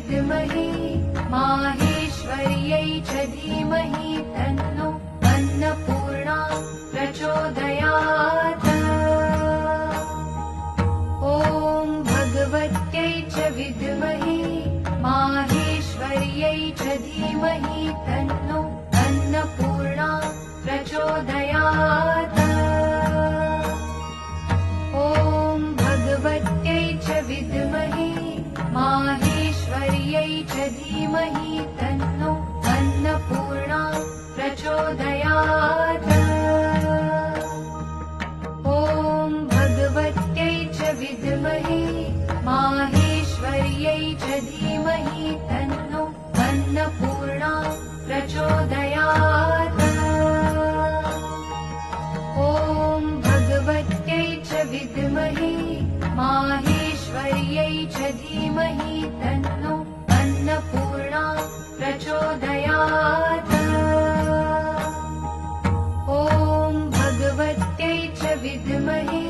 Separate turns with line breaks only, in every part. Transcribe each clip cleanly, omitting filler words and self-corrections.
विद्महे माहेश्वर्यै च धीमहि तन्नो अन्नपूर्णा प्रचोदयात्। ॐ भगवत्यै च विद्महे माहेश्वर्यै च धीमहि तन्नो अन्नपूर्णा प्रचोदयात्। ॐ भगवत्यै च विद्महे माहेश्वर्यै च धीमहि तन्नो अन्नपूर्णा प्रचोदयात्। ॐ भगवत्यै च विद्महे माहेश्वर्यै च धीमहि तन्नो अन्नपूर्णा प्रचोदयात्। ॐ भगवत्यै च विद्महे माहेश्वर्यै च धीमहि तन्नो अन्नपूर्णा प्रचोदयात्। ॐ भगवत्यै च विद्महे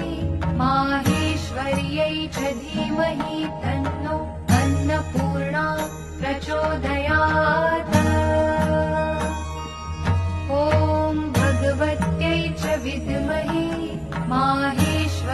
माहेश्वर्यै च धीमहि तन्नो अन्नपूर्णा प्रचोदयात्।